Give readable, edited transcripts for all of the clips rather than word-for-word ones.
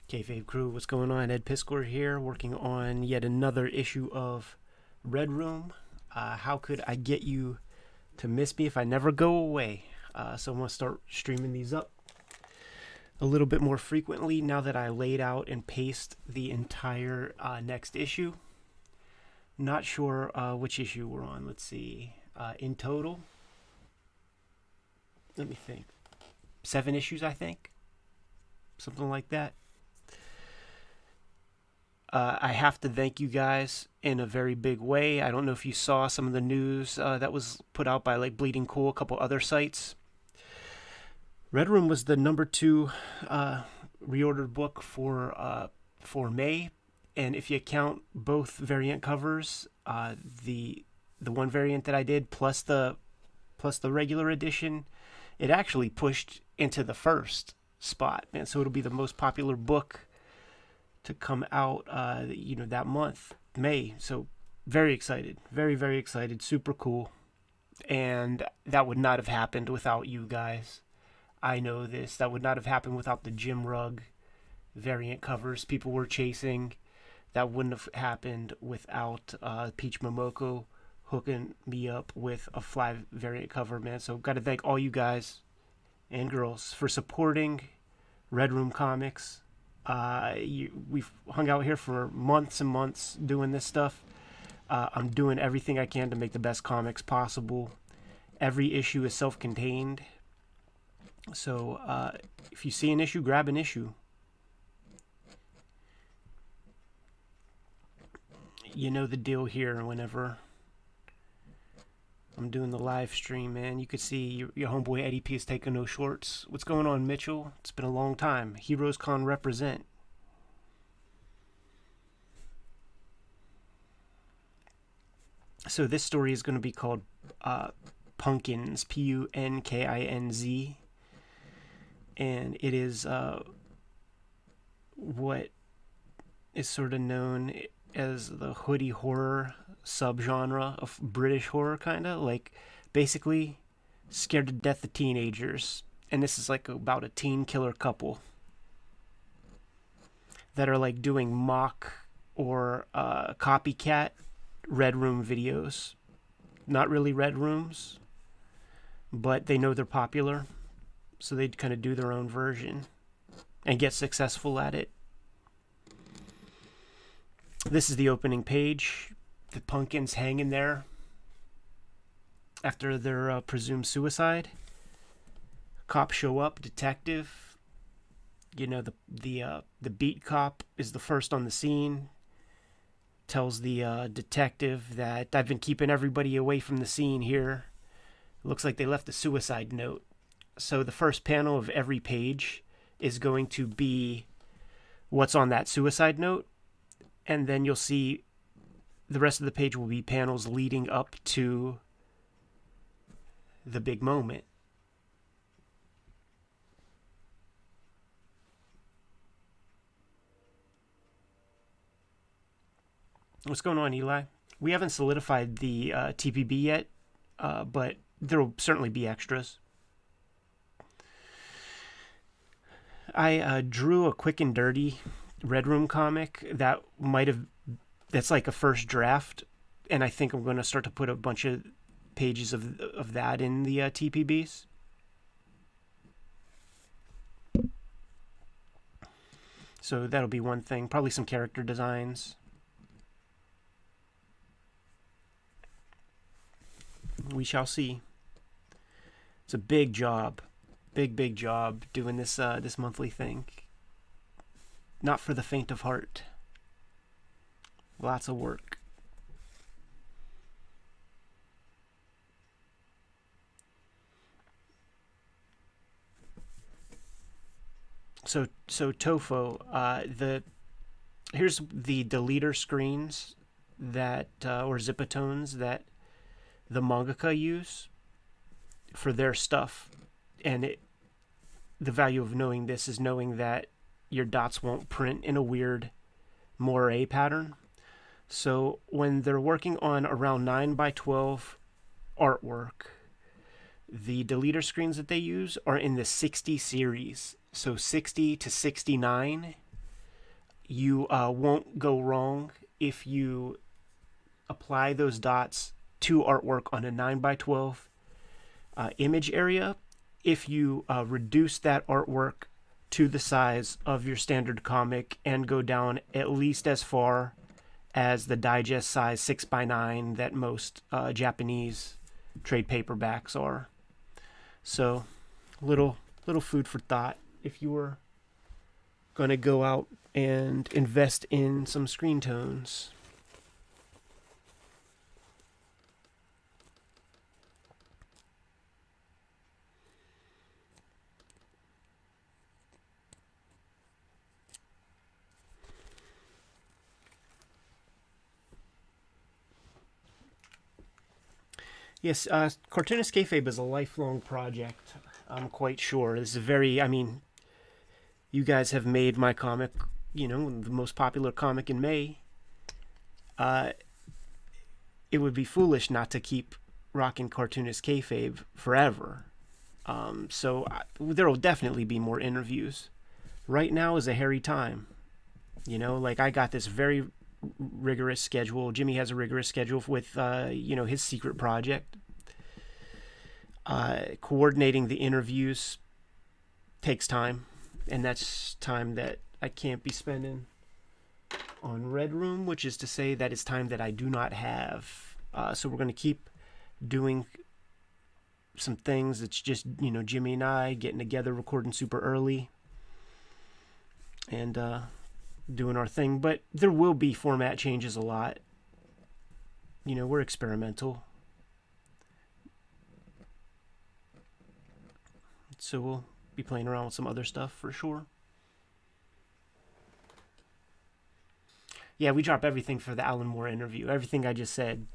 Kayfabe crew, what's going on? Ed Piscor here, working on yet another issue of Red Room. How could I get you to miss me if I never go away? So I'm going to start streaming these up a little bit more frequently now that I laid out and paced the entire next issue. Not sure which issue we're on. Let's see. In total, let me think. 7 issues, I think. Something like that. I have to thank you guys in a very big way. I don't know if you saw some of the news that was put out by like Bleeding Cool, a couple other sites. Red Room was the #2 reordered book for May, and if you count both variant covers, the one variant that I did plus the regular edition, it actually pushed into the first spot, and so it'll be the most popular book to come out that month, May. So very excited, very excited, super cool. And that would not have happened without you guys. I know this. That would not have happened without the Jim Rugg variant covers people were chasing. That wouldn't have happened without Peach Momoko hooking me up with a fly variant cover, man. So got to thank all you guys and girls for supporting Red Room Comics. We've hung out here for months and months doing this stuff. I'm doing everything I can to make the best comics possible. Every issue is self-contained. So if you see an issue, grab an issue. You know the deal here. Whenever I'm doing the live stream, man, you could see your homeboy Eddie P is taking no shorts. What's going on, Mitchell? It's been a long time. Heroes Con represent. So this story is going to be called PUNKINZ, PUNKINZ, and it is what is sort of known as the Hoodie Horror subgenre of British horror, kind of like basically scared to death of teenagers. And this is like about a teen killer couple that are like doing mock or copycat Red Room videos. Not really Red Rooms, but they know they're popular, so they kind of do their own version and get successful at it. This is the opening page. The PUNKINZ hanging there after their presumed suicide. Cops show up, detective. You know, the beat cop is the first on the scene. Tells the detective that I've been keeping everybody away from the scene here. Looks like they left a suicide note. So the first panel of every page is going to be what's on that suicide note. And then you'll see the rest of the page will be panels leading up to the big moment. What's going on, Eli? We haven't solidified the TPB yet, but there will certainly be extras. I drew a quick and dirty Red Room comic that's like a first draft, and I think I'm going to start to put a bunch of pages of that in the TPBs. So that'll be one thing. Probably some character designs. We shall see. It's a big job. Big job doing this this monthly thing. Not for the faint of heart. Lots of work. So Tofo, here's the deleter screens that or zipatones that the mangaka use for their stuff, and the value of knowing this is knowing that your dots won't print in a weird moire pattern. So when they're working on around 9x12 artwork, the deleter screens that they use are in the 60 series. So 60 to 69 you won't go wrong if you apply those dots to artwork on a 9x12 image area. If you reduce that artwork to the size of your standard comic and go down at least as far as the digest size 6x9 that most Japanese trade paperbacks are. So, little food for thought if you were going to go out and invest in some screen tones. Yes, Cartoonist Kayfabe is a lifelong project. I'm quite sure. This is I mean, you guys have made my comic, the most popular comic in May. It would be foolish not to keep rocking Cartoonist Kayfabe forever. So there will definitely be more interviews. Right now is a hairy time. Like I got this very rigorous schedule. Jimmy has a rigorous schedule with, his secret project. Coordinating the interviews takes time, and that's time that I can't be spending on Red Room, which is to say that it's time that I do not have. So we're going to keep doing some things. It's just, Jimmy and I getting together, recording super early, and doing our thing. But there will be format changes a lot. We're experimental. So we'll be playing around with some other stuff for sure. Yeah, we drop everything for the Alan Moore interview. Everything I just said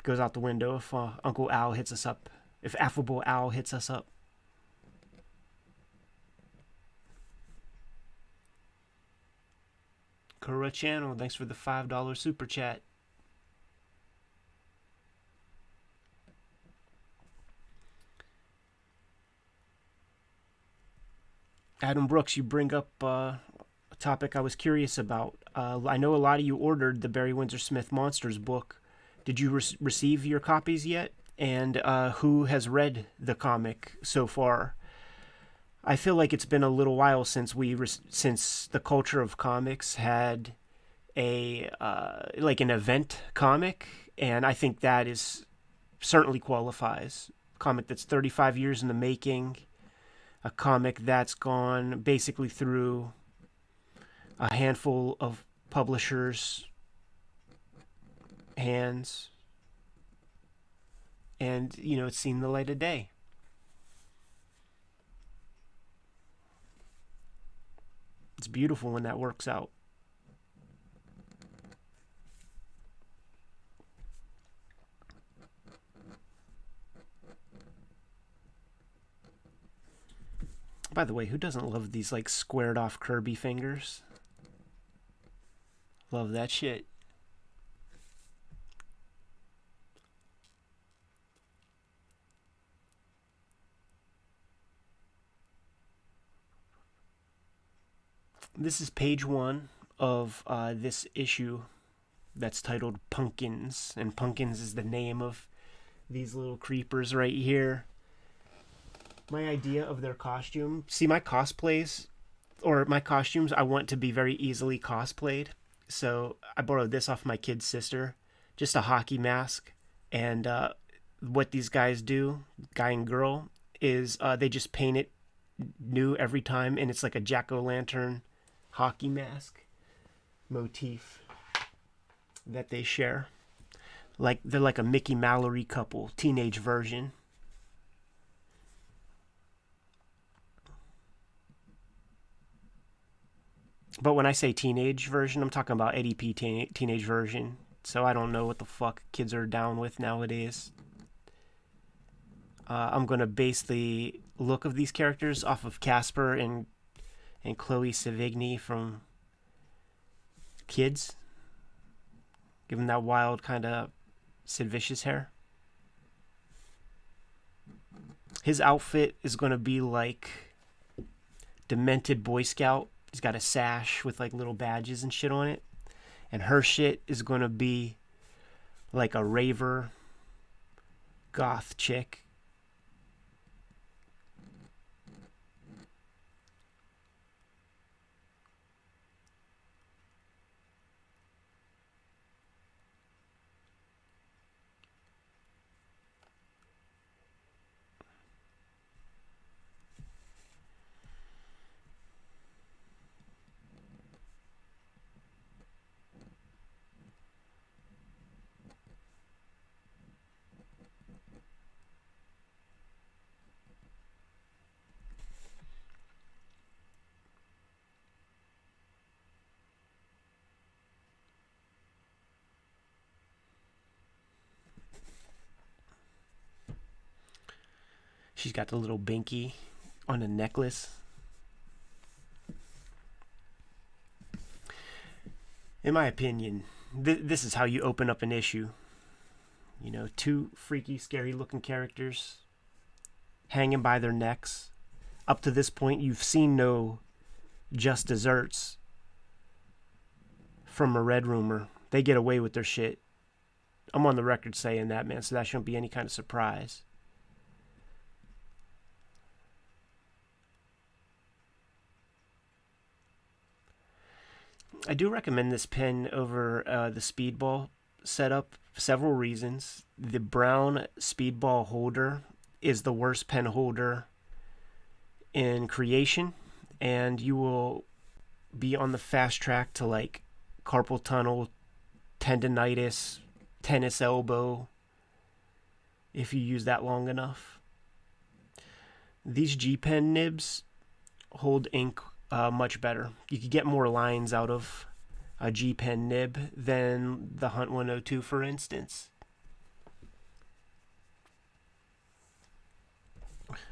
goes out the window if Uncle Al hits us up. If Affable Al hits us up. Kura Channel, thanks for the $5 super chat. Adam Brooks, you bring up a topic I was curious about. I know a lot of you ordered the Barry Windsor Smith Monsters book. Did you receive your copies yet? And who has read the comic so far? I feel like it's been a little while since since the Culture of Comics had a like an event comic, and I think that is certainly qualifies. A comic that's 35 years in the making. A comic that's gone basically through a handful of publishers' hands. And, it's seen the light of day. It's beautiful when that works out. By the way, who doesn't love these, like, squared off Kirby fingers? Love that shit. This is page 1 of this issue that's titled PUNKINZ. And PUNKINZ is the name of these little creepers right here. My idea of their costume. See, my cosplays, or my costumes, I want to be very easily cosplayed. So I borrowed this off my kid's sister. Just a hockey mask. And what these guys do, guy and girl, is they just paint it new every time. And it's like a jack-o'-lantern hockey mask motif that they share. Like they're like a Mickey Mallory couple, teenage version. But when I say teenage version, I'm talking about Eddie P. teenage version. So I don't know what the fuck kids are down with nowadays. I'm going to base the look of these characters off of Casper and Chloe Sevigny from Kids. Give them that wild kind of Sid Vicious hair. His outfit is going to be like demented Boy Scout He's got a sash with like little badges and shit on it. And her shit is going to be like a raver goth chick. She's got the little binky on a necklace. In my opinion, this is how you open up an issue. You know, two freaky, scary looking characters hanging by their necks. Up to this point, you've seen no just desserts from a Red Roomer. They get away with their shit. I'm on the record saying that, man, so that shouldn't be any kind of surprise. I do recommend this pen over the Speedball setup for several reasons. The brown Speedball holder is the worst pen holder in creation, and you will be on the fast track to like carpal tunnel, tendonitis, tennis elbow if you use that long enough. These G Pen nibs hold ink much better. You could get more lines out of a G Pen nib than the Hunt 102, for instance.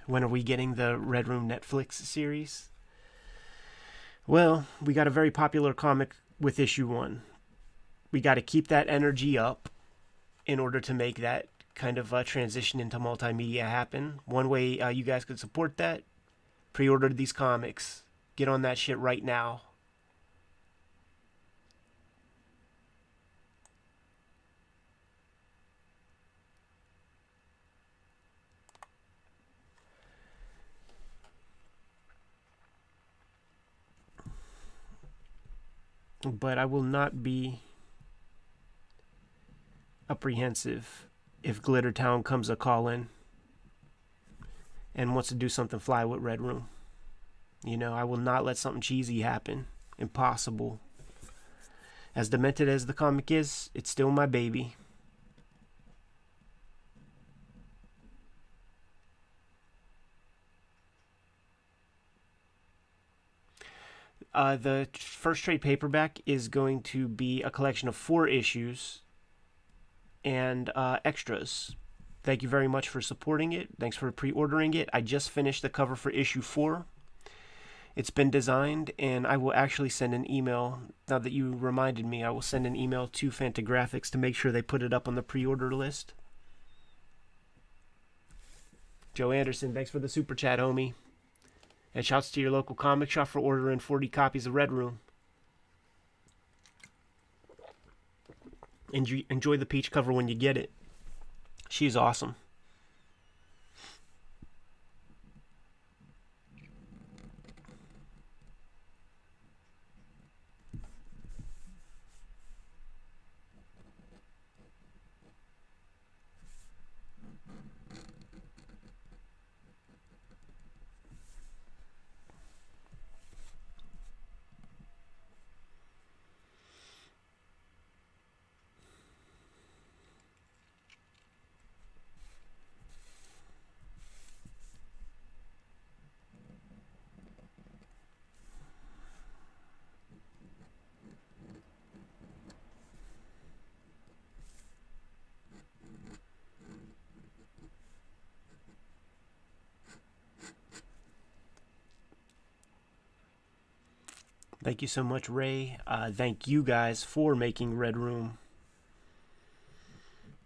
When are we getting the Red Room Netflix series? Well, we got a very popular comic with issue 1. We got to keep that energy up in order to make that kind of transition into multimedia happen. One way you guys could support that, pre-order these comics. Get on that shit right now. But I will not be apprehensive if Glittertown comes a call-in and wants to do something fly with Red Room. You know, I will not let something cheesy happen. Impossible. As demented as the comic is, it's still my baby. The first trade paperback is going to be a collection of 4 issues and extras. Thank you very much for supporting it. Thanks for pre-ordering it. I just finished the cover for issue 4. It's been designed, and I will actually send an email. Now that you reminded me, I will send an email to Fantagraphics to make sure they put it up on the pre-order list. Joe Anderson, thanks for the super chat, homie. And shouts to your local comic shop for ordering 40 copies of Red Room. Enjoy the peach cover when you get it. She's awesome. Thank you so much, Ray. Thank you guys for making Red Room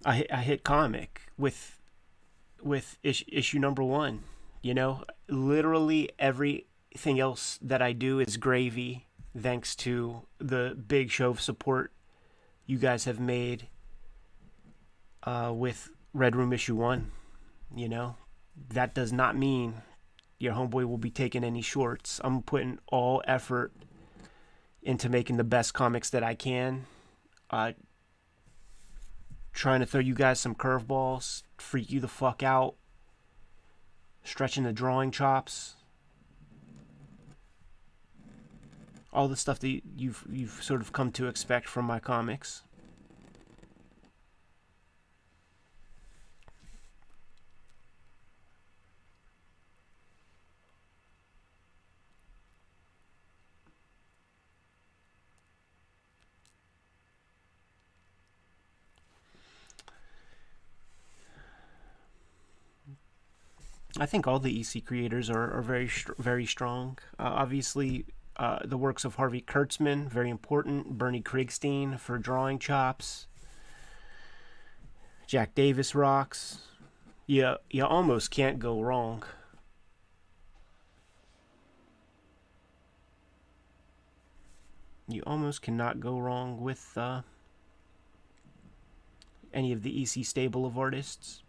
a hit comic with issue number 1. You know, literally every everything else that I do is gravy, thanks to the big show of support you guys have made with Red Room Issue 1. You know, that does not mean your homeboy will be taking any shorts. I'm putting all effort into making the best comics that I can. Trying to throw you guys some curveballs, freak you the fuck out, stretching the drawing chops. All the stuff that you've sort of come to expect from my comics. I think all the EC creators are very strong. Obviously, the works of Harvey Kurtzman, very important. Bernie Krigstein for drawing chops. Jack Davis rocks. You almost can't go wrong. You almost cannot go wrong with any of the EC stable of artists.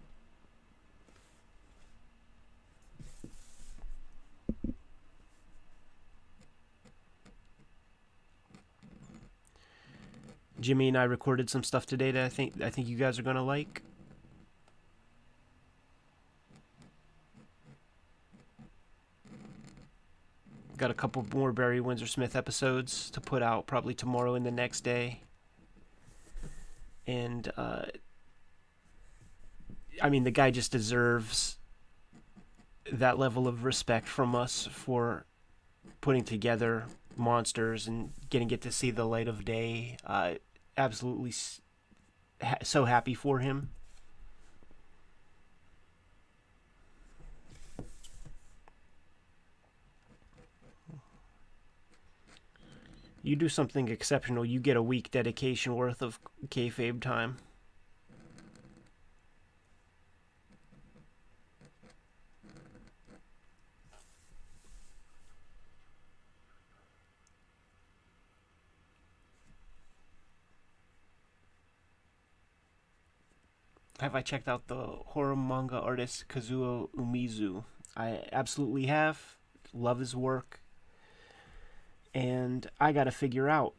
Jimmy and I recorded some stuff today that I think you guys are gonna like. Got a couple more Barry Windsor Smith episodes to put out probably tomorrow and the next day. And I mean, the guy just deserves that level of respect from us for putting together monsters and getting it to see the light of day. Absolutely so happy for him. You do something exceptional, you get a week dedication worth of Kayfabe time. Have I checked out the horror manga artist Kazuo Umezu? I absolutely have. Love his work. And I gotta figure out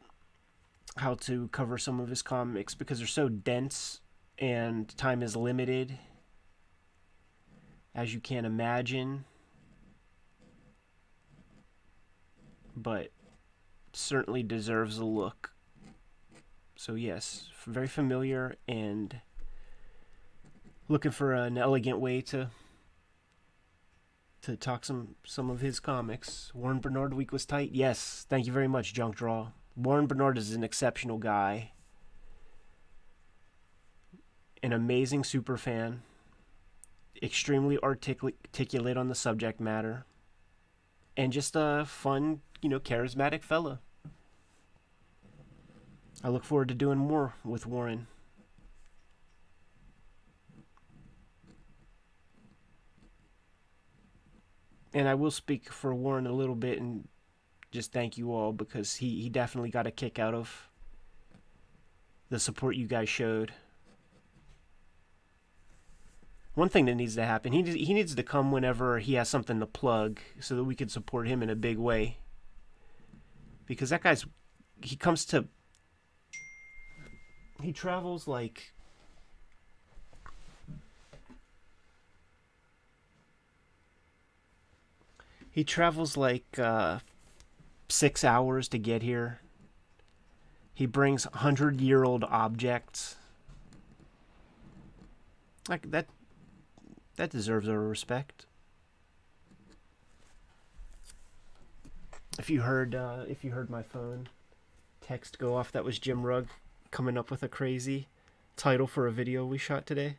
how to cover some of his comics because they're so dense and time is limited, as you can imagine. But certainly deserves a look. So yes, very familiar and looking for an elegant way to talk some of his comics. Warren Bernard week was tight. Yes, thank you very much, Junk Draw. Warren Bernard is an exceptional guy, an amazing super fan, extremely articulate on the subject matter, and just a fun, charismatic fella. I look forward to doing more with Warren. And I will speak for Warren a little bit and just thank you all because he definitely got a kick out of the support you guys showed. One thing that needs to happen, he needs to come whenever he has something to plug so that we can support him in a big way. Because that guy's, he travels like... He travels like 6 hours to get here. He brings 100-year-old objects. Like that deserves our respect. If you heard my phone text go off, that was Jim Rugg coming up with a crazy title for a video we shot today.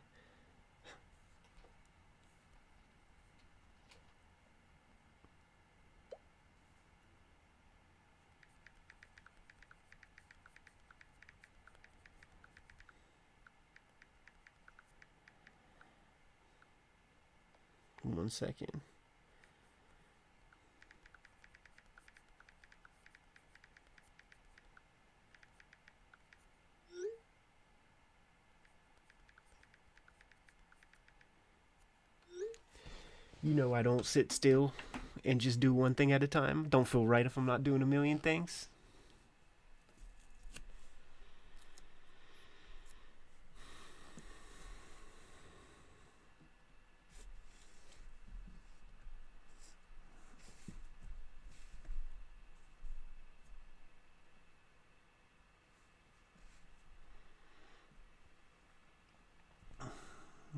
One second. You know I don't sit still and just do one thing at a time. Don't feel right if I'm not doing a million things.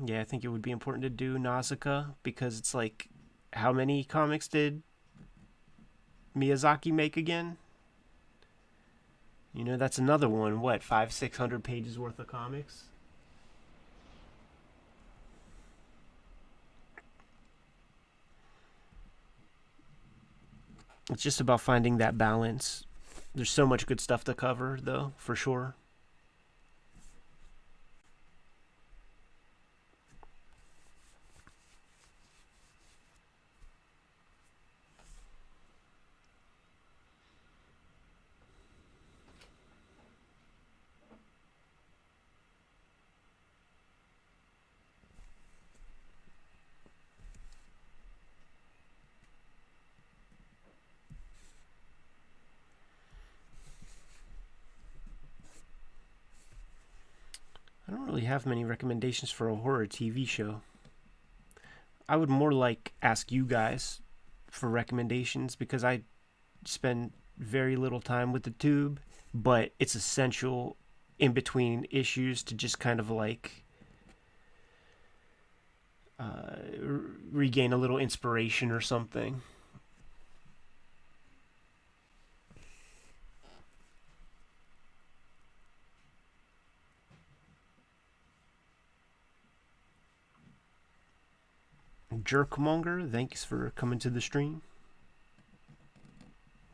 Yeah, I think it would be important to do Nausicaa because it's like, how many comics did Miyazaki make again? You know, that's another one. What, 500-600 pages worth of comics? It's just about finding that balance. There's so much good stuff to cover, though, for sure. I don't really have many recommendations for a horror TV show. I would more like ask you guys for recommendations because I spend very little time with the tube, but it's essential in between issues to just kind of like regain a little inspiration or something. Jerkmonger, thanks for coming to the stream.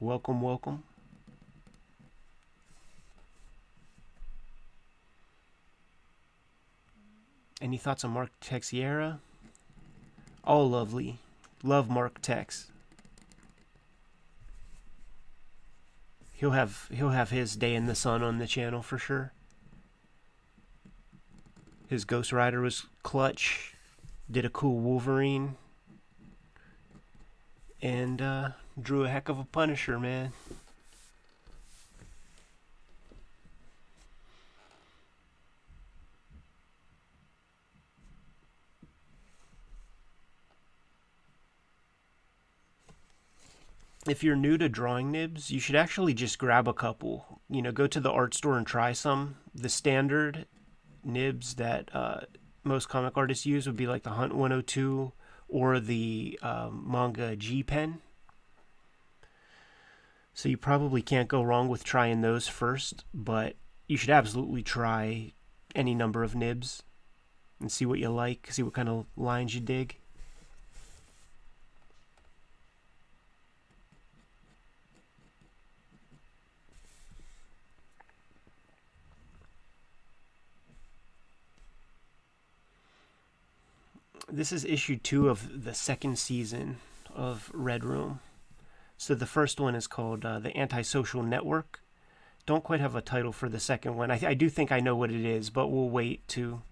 Welcome, welcome. Any thoughts on Mark Texiera? All lovely. Love Mark Tex. He'll have his day in the sun on the channel for sure. His Ghost Rider was clutch. Did a cool Wolverine. And drew a heck of a Punisher, man. If you're new to drawing nibs, you should actually just grab a couple. You know, go to the art store and try some. The standard nibs that most comic artists use would be like the Hunt 102 or the Manga G pen. So you probably can't go wrong with trying those first, but you should absolutely try any number of nibs and see what you like, see what kind of lines you dig. This is issue 2 of the second season of Red Room. So the first one is called The Antisocial Network. Don't quite have a title for the second one. I do think I know what it is, but we'll wait till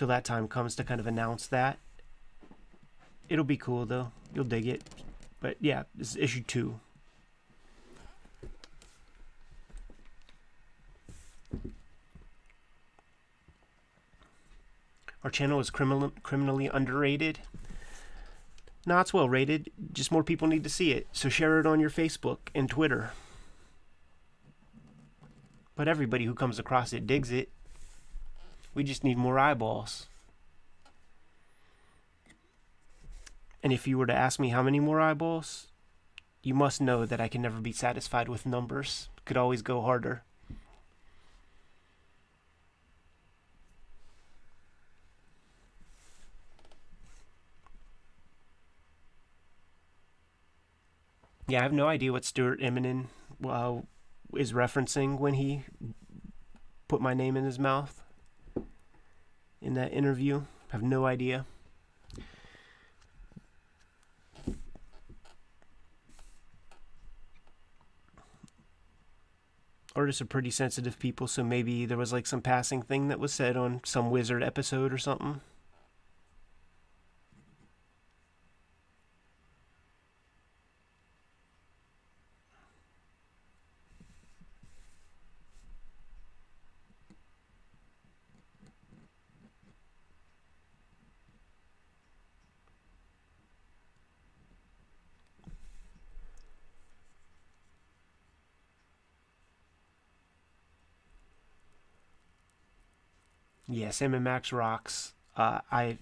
that time comes to kind of announce that. It'll be cool, though. You'll dig it. But yeah, this is issue 2. Our channel is criminally underrated. No, it's well rated. Just more people need to see it. So share it on your Facebook and Twitter. But everybody who comes across it digs it. We just need more eyeballs. And if you were to ask me how many more eyeballs, you must know that I can never be satisfied with numbers. Could always go harder. Yeah, I have no idea what Stuart Eminem is referencing when he put my name in his mouth in that interview. I have no idea. Artists are pretty sensitive people, so maybe there was like some passing thing that was said on some Wizard episode or something. Yeah, Sam and Max rocks. When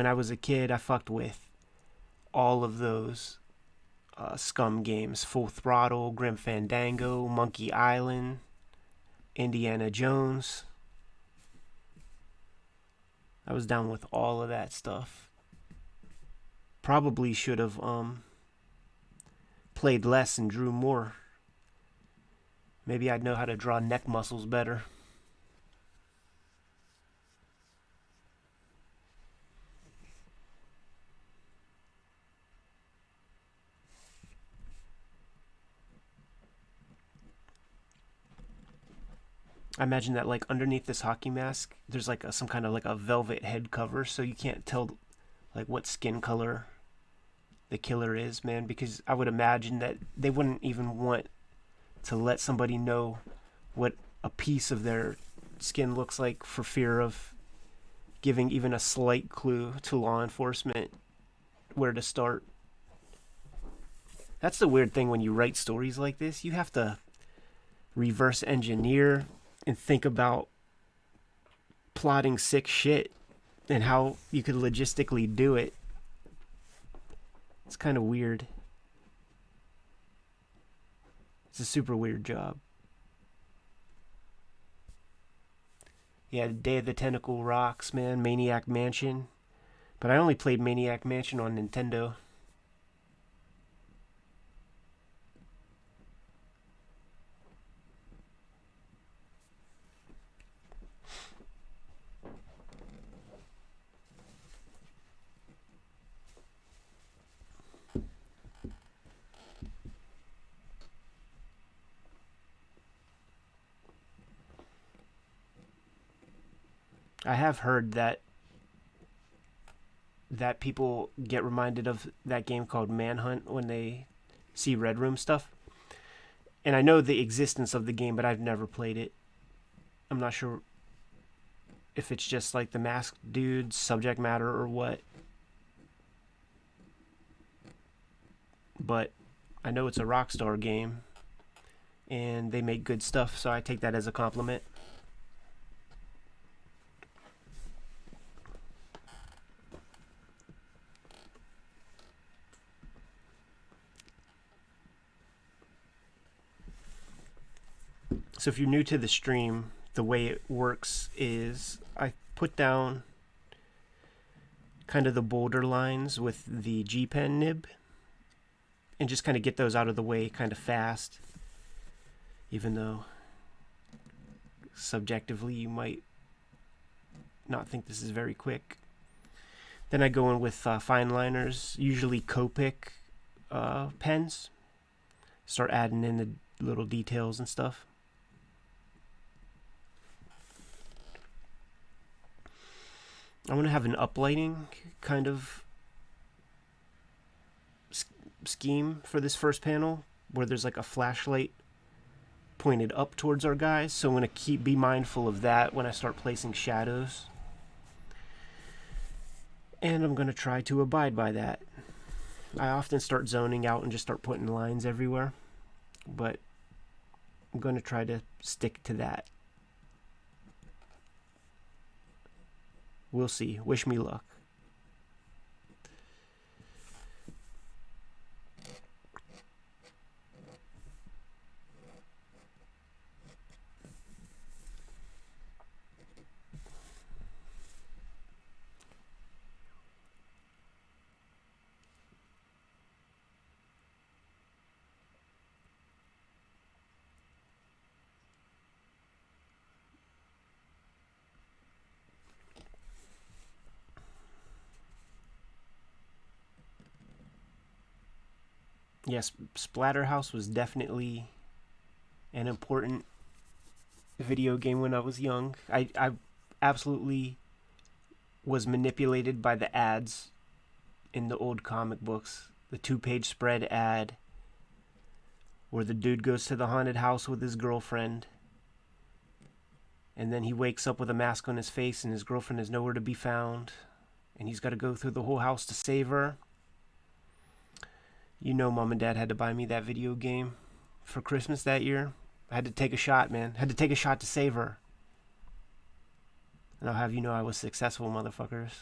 I was a kid, I fucked with all of those Scum games: Full Throttle, Grim Fandango, Monkey Island, Indiana Jones. I was down with all of that stuff. Probably should have played less and drew more. Maybe I'd know how to draw neck muscles better. I imagine that like underneath this hockey mask, there's like some kind of like a velvet head cover, so you can't tell like what skin color the killer is, man. Because I would imagine that they wouldn't even want to let somebody know what a piece of their skin looks like for fear of giving even a slight clue to law enforcement where to start. That's the weird thing when you write stories like this. You have to reverse engineer and think about plotting sick shit and how you could logistically do it. It's kind of weird. It's a super weird job. Yeah, Day of the Tentacle rocks, man. Maniac Mansion. But I only played Maniac Mansion on Nintendo. I have heard that people get reminded of that game called Manhunt when they see Red Room stuff. And I know the existence of the game, but I've never played it. I'm not sure if it's just like the masked dude's subject matter or what. But I know it's a Rockstar game and they make good stuff, so I take that as a compliment. So if you're new to the stream, the way it works is I put down kind of the boulder lines with the G-Pen nib and just kind of get those out of the way kind of fast, even though subjectively you might not think this is very quick. Then I go in with fine liners, usually Copic pens, start adding in the little details and stuff. I want to have an uplighting kind of scheme for this first panel where there's like a flashlight pointed up towards our guys, so I'm going to be mindful of that when I start placing shadows. And I'm going to try to abide by that. I often start zoning out and just start putting lines everywhere, but I'm going to try to stick to that. We'll see. Wish me luck. Yes, Splatterhouse was definitely an important video game when I was young. I absolutely was manipulated by the ads in the old comic books. The 2-page spread ad where the dude goes to the haunted house with his girlfriend and then he wakes up with a mask on his face and his girlfriend is nowhere to be found and he's got to go through the whole house to save her. You know, Mom and Dad had to buy me that video game for Christmas that year. I had to take a shot, man. I had to take a shot to save her. And I'll have you know I was successful, motherfuckers.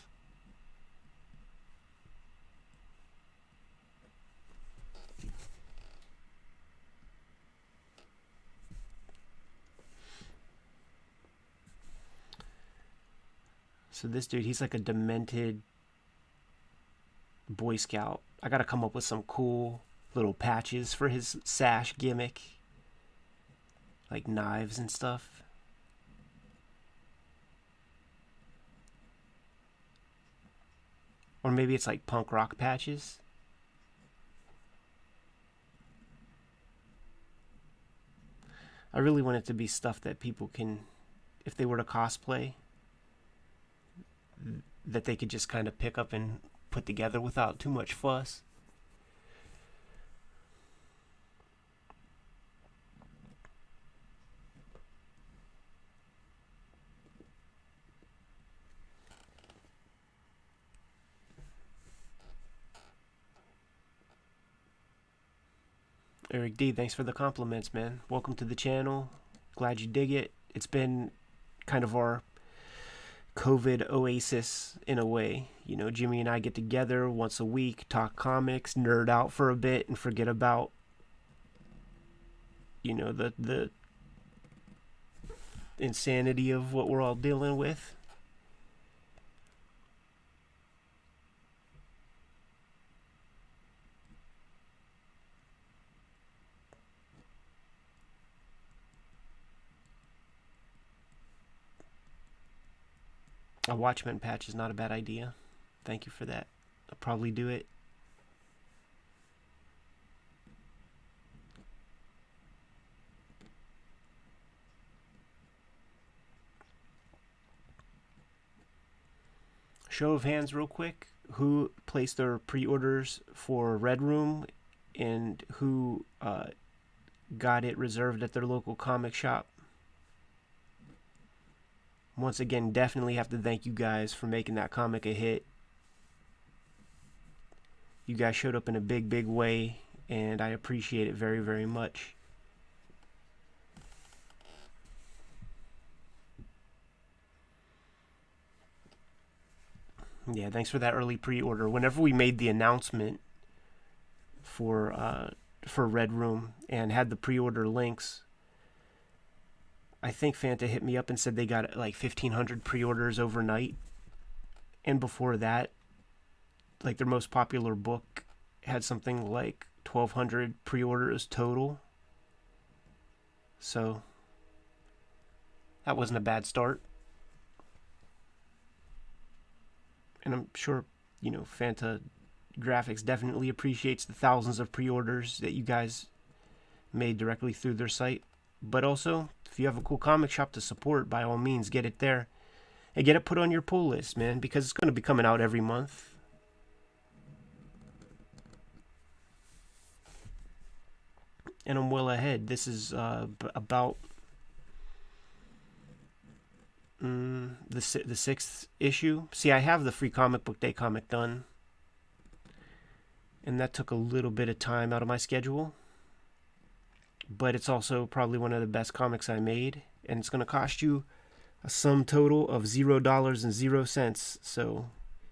So this dude, he's like a demented Boy Scout. I gotta come up with some cool little patches for his sash gimmick. Like knives and stuff. Or maybe it's like punk rock patches. I really want it to be stuff that people can, if they were to cosplay, that they could just kind of pick up and put together without too much fuss. Eric D, thanks for the compliments, man. Welcome to the channel. Glad you dig it. It's been kind of our COVID oasis in a way. You know, Jimmy and I get together once a week, talk comics, nerd out for a bit, and forget about, you know, the insanity of what we're all dealing with. A Watchmen patch is not a bad idea. Thank you for that. I'll probably do it. Show of hands real quick. Who placed their pre-orders for Red Room and who got it reserved at their local comic shop? Once again, definitely have to thank you guys for making that comic a hit. You guys showed up in a big, big way, and I appreciate it very, very much. Yeah, thanks for that early pre-order. Whenever we made the announcement for Red Room and had the pre-order links, I think Fanta hit me up and said they got like 1,500 pre-orders overnight. And before that, like their most popular book had something like 1,200 pre-orders total. So that wasn't a bad start. And I'm sure, you know, Fanta Graphics definitely appreciates the thousands of pre-orders that you guys made directly through their site. But also, if you have a cool comic shop to support, by all means, get it there. And get it put on your pull list, man, because it's going to be coming out every month. And I'm well ahead. This is about the 6th issue. See, I have the free comic book day comic done. And that took a little bit of time out of my schedule. But it's also probably one of the best comics I made. And it's going to cost you a sum total of $0.00. So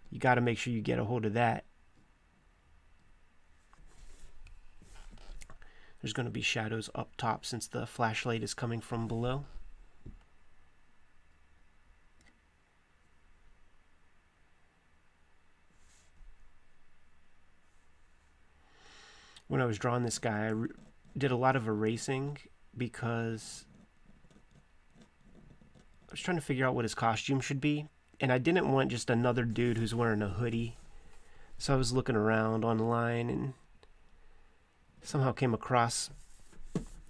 you got to make sure you get a hold of that. There's going to be shadows up top since the flashlight is coming from below. When I was drawing this guy, I did a lot of erasing because I was trying to figure out what his costume should be. And I didn't want just another dude who's wearing a hoodie. So I was looking around online and somehow came across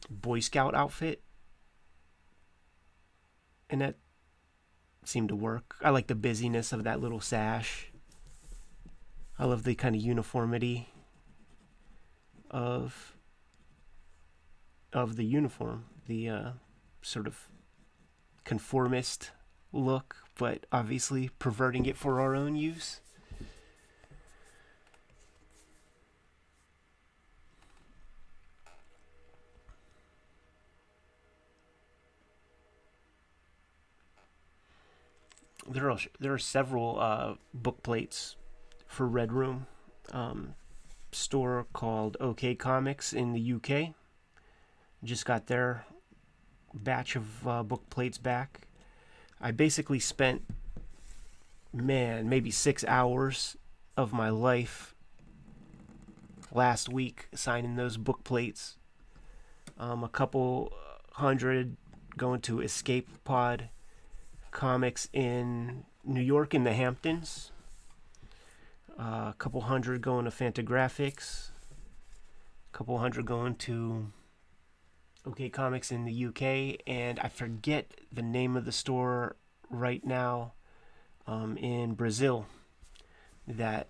Boy Scout outfit. And that seemed to work. I like the busyness of that little sash. I love the kind of uniformity of the uniform, the sort of conformist look, but obviously perverting it for our own use. there are several book plates for Red Room. Store called OK Comics in the UK. Just got their batch of book plates back. I basically spent, man, maybe 6 hours of my life last week signing those book plates. A couple hundred going to Escape Pod Comics in New York in the Hamptons. A couple hundred going to Fantagraphics. A couple hundred going to OK Comics in the UK. And I forget the name of the store right now in Brazil that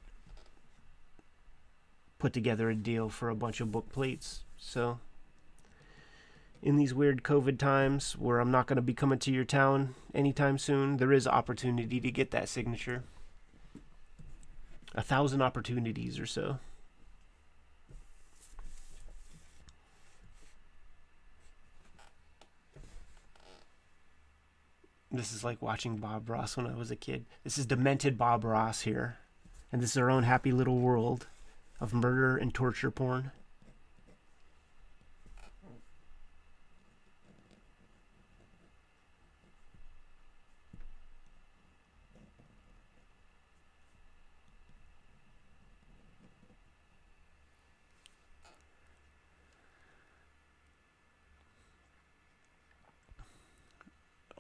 put together a deal for a bunch of book plates. So in these weird COVID times where I'm not going to be coming to your town anytime soon, there is opportunity to get that signature. 1,000 opportunities or so. This is like watching Bob Ross when I was a kid. This is demented Bob Ross here. And this is our own happy little world of murder and torture porn.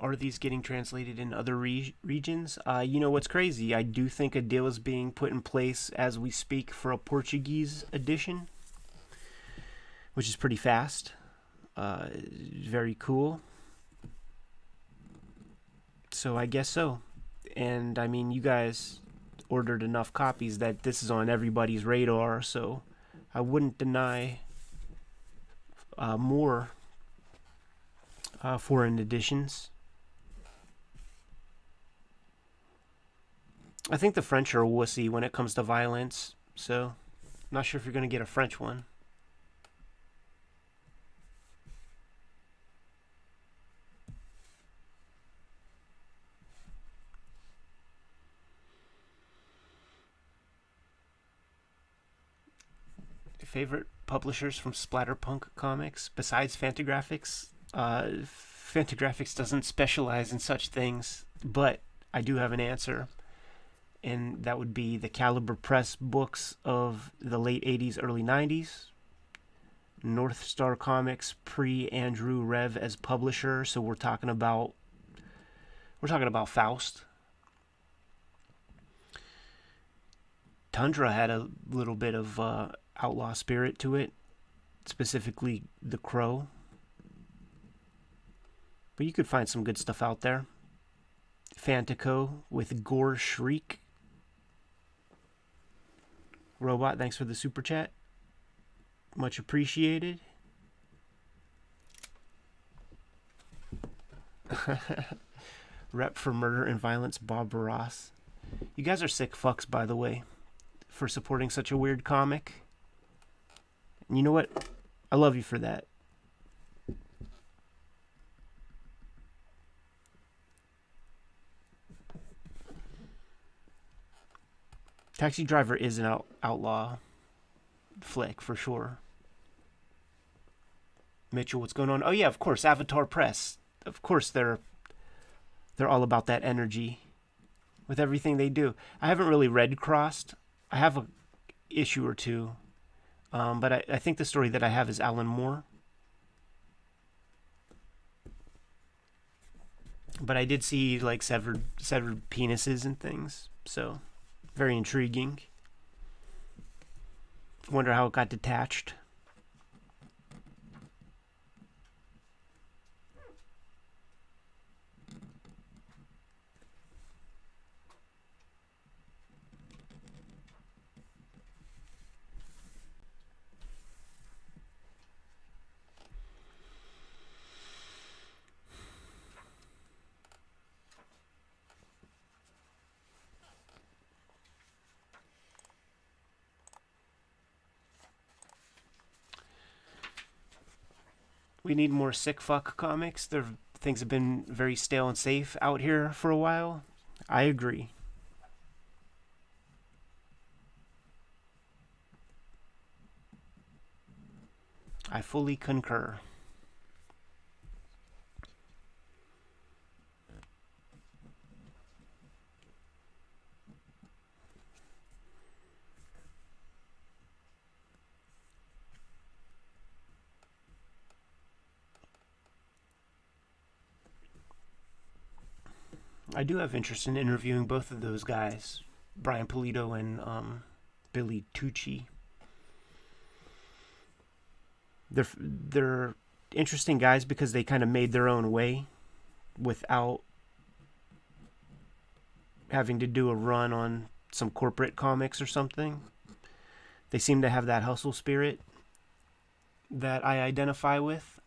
Are these getting translated in other regions? You know what's crazy? I do think a deal is being put in place as we speak for a Portuguese edition, which is pretty fast. Very cool. So I guess so. And I mean, you guys ordered enough copies that this is on everybody's radar, so I wouldn't deny more foreign editions. I think the French are a wussy when it comes to violence, so I'm not sure if you're going to get a French one. Favorite publishers from Splatterpunk Comics besides Fantagraphics? Fantagraphics doesn't specialize in such things, but I do have an answer. And that would be the Caliber Press books of the late 80s, early 90s. North Star Comics pre-Andrew Rev as publisher, so we're talking about Faust. Tundra had a little bit of outlaw spirit to it, specifically The Crow. But you could find some good stuff out there. Fantico with Gore Shriek. Robot, thanks for the super chat. Much appreciated. Rep for Murder and Violence, Bob Ross. You guys are sick fucks, by the way, for supporting such a weird comic. And you know what? I love you for that. Taxi Driver is an outlaw flick for sure. Mitchell, what's going on? Oh yeah, of course, Avatar Press. Of course, they're all about that energy with everything they do. I haven't really read Crossed. I have a issue or two, but I think the story that I have is Alan Moore. But I did see like severed penises and things, so very intriguing. Wonder how it got detached. We need more sick fuck comics. Things have been very stale and safe out here for a while. I agree. I fully concur. I do have interest in interviewing both of those guys, Brian Polito and Billy Tucci. They're interesting guys because they kind of made their own way without having to do a run on some corporate comics or something. They seem to have that hustle spirit that I identify with.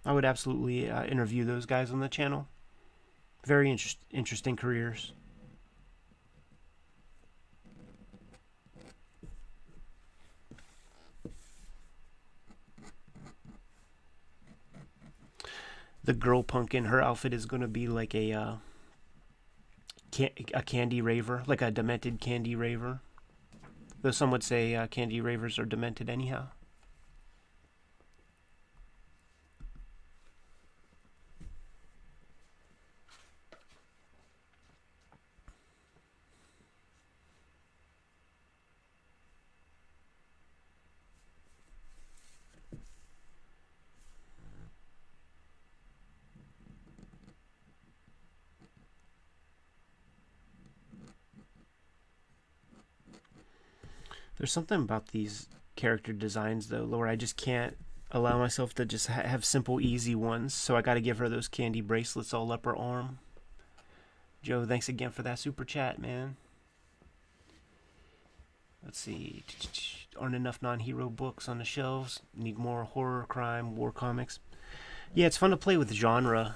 I would absolutely interview those guys on the channel. Very interesting careers. The girl Pumpkin, her outfit is going to be like a candy raver, like a demented candy raver. Though some would say candy ravers are demented anyhow. There's something about these character designs, though, where I just can't allow myself to just have simple, easy ones. So I got to give her those candy bracelets all up her arm. Joe, thanks again for that super chat, man. Let's see. Aren't enough non-hero books on the shelves. Need more horror, crime, war comics. Yeah, it's fun to play with genre.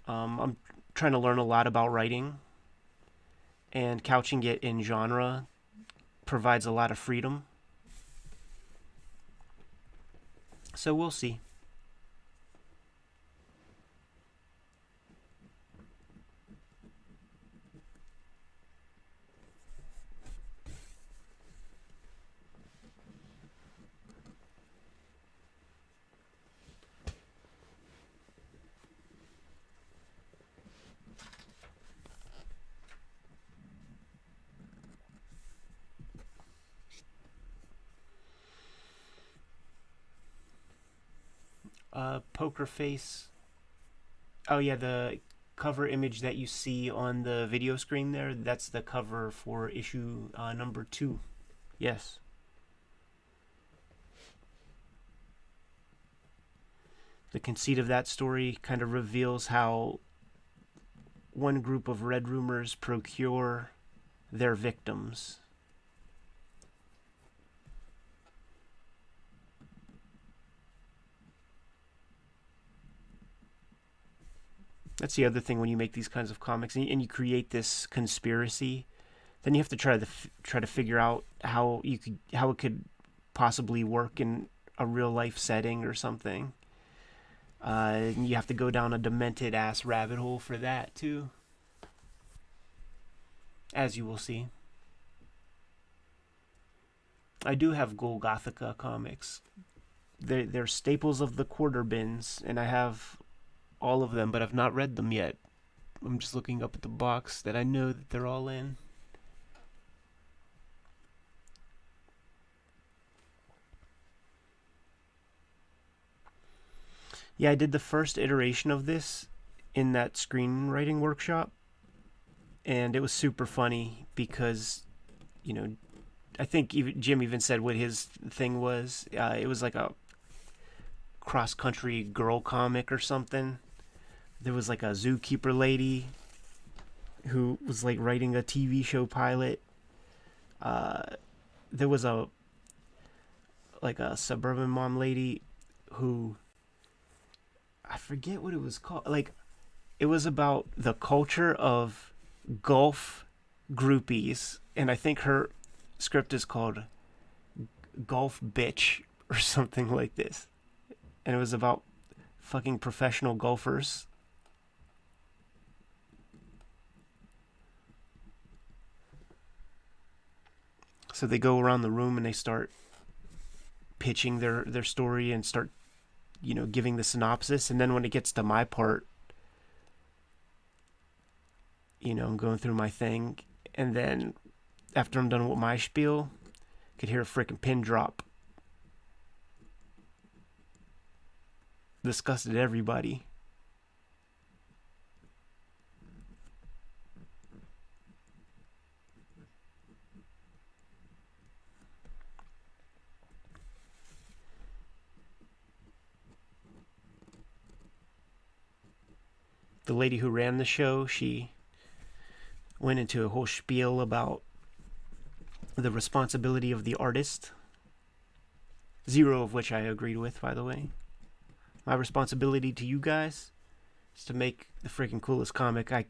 I'm trying to learn a lot about writing, and couching it in genre provides a lot of freedom. So we'll see. Poker Face. Oh yeah, the cover image that you see on the video screen there, that's the cover for issue number 2. Yes. The conceit of that story kind of reveals how one group of Red Roomers procure their victims. That's the other thing when you make these kinds of comics and you create this conspiracy, then you have to try to figure out how it could possibly work in a real life setting or something. And you have to go down a demented ass rabbit hole for that too, as you will see. I do have Ghoul Gothica comics. They're staples of the quarter bins, and I have all of them, but I've not read them yet. I'm just looking up at the box that I know that they're all in. Yeah, I did the first iteration of this in that screenwriting workshop, and it was super funny because, you know, I think Jim even said what his thing was. It was like a cross-country girl comic or something. There was like a zookeeper lady who was like writing a TV show pilot. There was a suburban mom lady who, I forget what it was called. Like, it was about the culture of golf groupies, and I think her script is called Golf Bitch or something like this. And it was about fucking professional golfers. So they go around the room and they start pitching their story and start, giving the synopsis. And then when it gets to my part, I'm going through my thing. And then after I'm done with my spiel, I could hear a freaking pin drop. Disgusted everybody. The lady who ran the show, she went into a whole spiel about the responsibility of the artist. Zero of which I agreed with, by the way. My responsibility to you guys is to make the freaking coolest comic I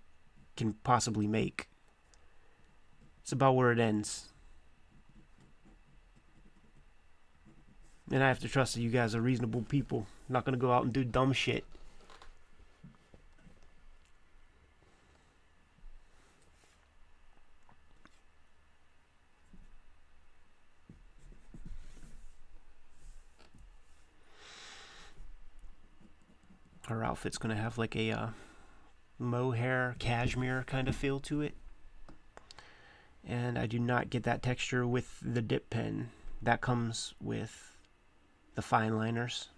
can possibly make. It's about where it ends. And I have to trust that you guys are reasonable people. I'm not going to go out and do dumb shit. Her outfit's going to have like a mohair, cashmere kind of feel to it. And I do not get that texture with the dip pen. That comes with the fine liners.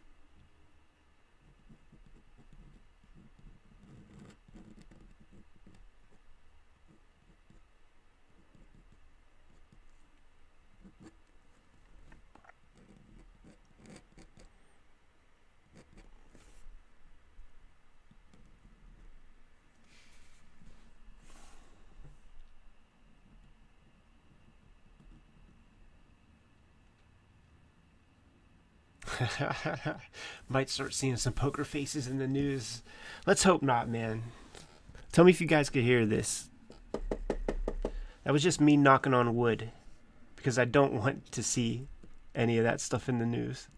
Might start seeing some poker faces in the news. Let's hope not, man. Tell me if you guys could hear this. That was just me knocking on wood, because I don't want to see any of that stuff in the news.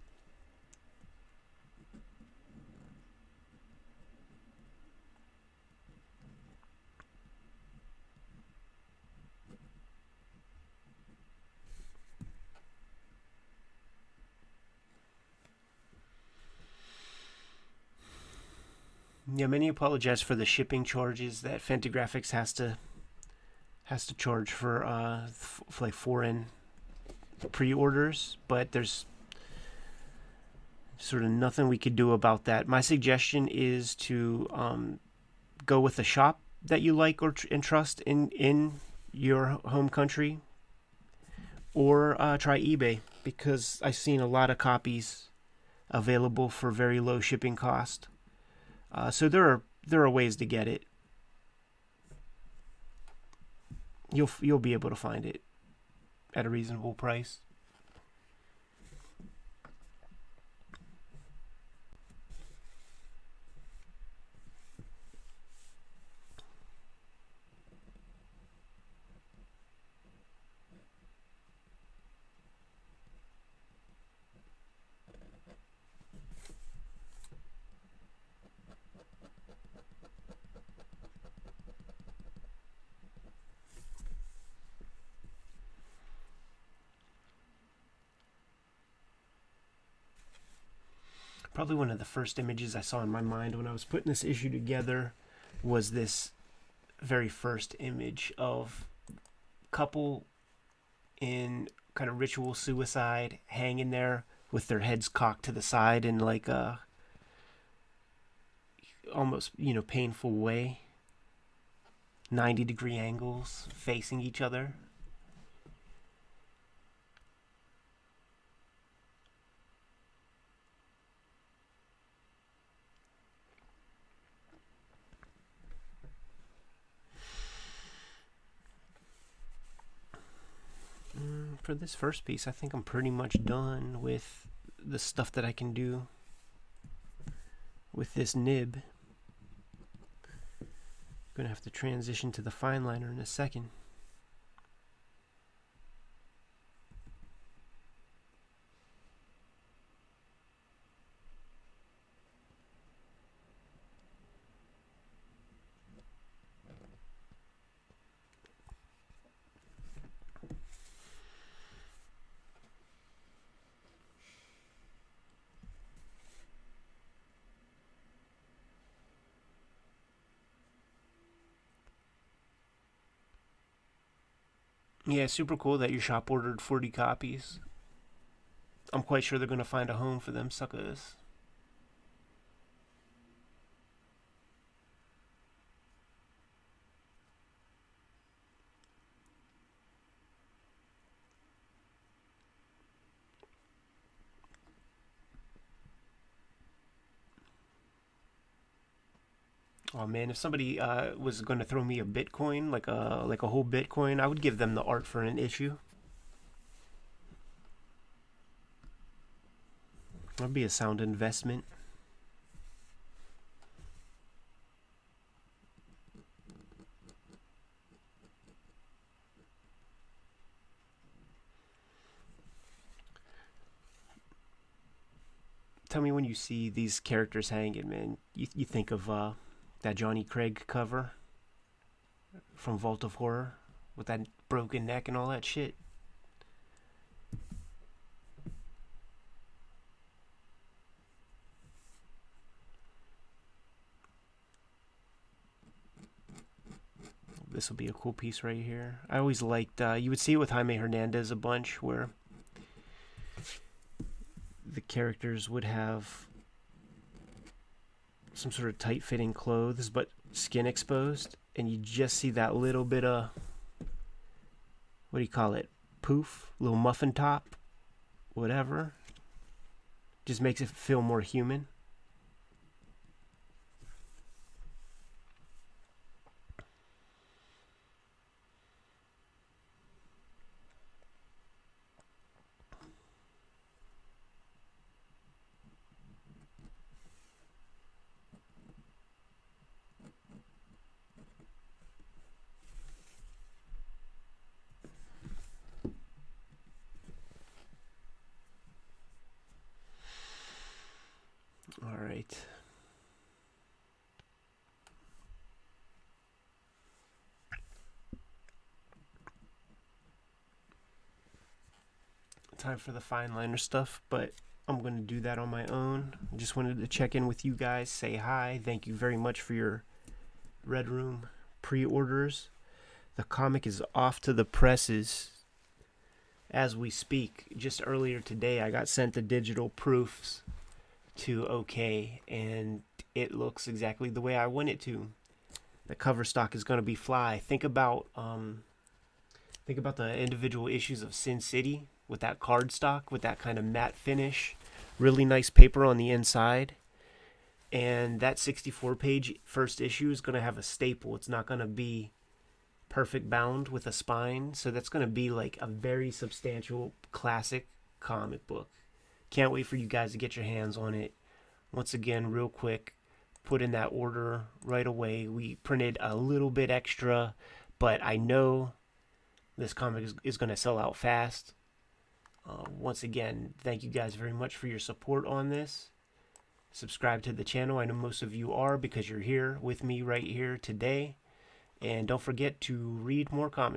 Yeah, many apologize for the shipping charges that Fantagraphics has to charge for like foreign pre-orders, but there's sort of nothing we could do about that. My suggestion is to go with a shop that you like and trust in your home country, or try eBay, because I've seen a lot of copies available for very low shipping cost. So there are ways to get it. You'll be able to find it at a reasonable price. Probably one of the first images I saw in my mind when I was putting this issue together was this very first image of couple in kind of ritual suicide, hanging there with their heads cocked to the side in like a almost, painful way. 90-degree angles facing each other. For this first piece, I think I'm pretty much done with the stuff that I can do with this nib. I'm gonna have to transition to the fine liner in a second. Yeah, super cool that your shop ordered 40 copies. I'm quite sure they're going to find a home for them suckers. Oh man, if somebody was going to throw me a Bitcoin, like a whole Bitcoin, I would give them the art for an issue. That'd be a sound investment. Tell me when you see these characters hanging, man. You think of that Johnny Craig cover from Vault of Horror with that broken neck and all that shit. This will be a cool piece right here. I always liked, you would see it with Jaime Hernandez a bunch, where the characters would have some sort of tight-fitting clothes, but skin exposed, and you just see that little bit of, what do you call it, poof, little muffin top, whatever. Just makes it feel more human. All right. Time for the fine liner stuff, but I'm going to do that on my own. Just wanted to check in with you guys, say hi. Thank you very much for your Red Room pre-orders. The comic is off to the presses as we speak. Just earlier today, I got sent the digital proofs to OK, and it looks exactly the way I want it to. The cover stock is going to be fly. Think about the individual issues of Sin City with that card stock, with that kind of matte finish, really nice paper on the inside. And that 64-page first issue is going to have a staple. It's not going to be perfect bound with a spine, so that's going to be like a very substantial classic comic book. Can't wait for you guys to get your hands on it. Once again, real quick, put in that order right away. We printed a little bit extra, but I know this comic is going to sell out fast. Once again, thank you guys very much for your support on this. Subscribe to the channel. I know most of you are, because you're here with me right here today. And don't forget to read more comics.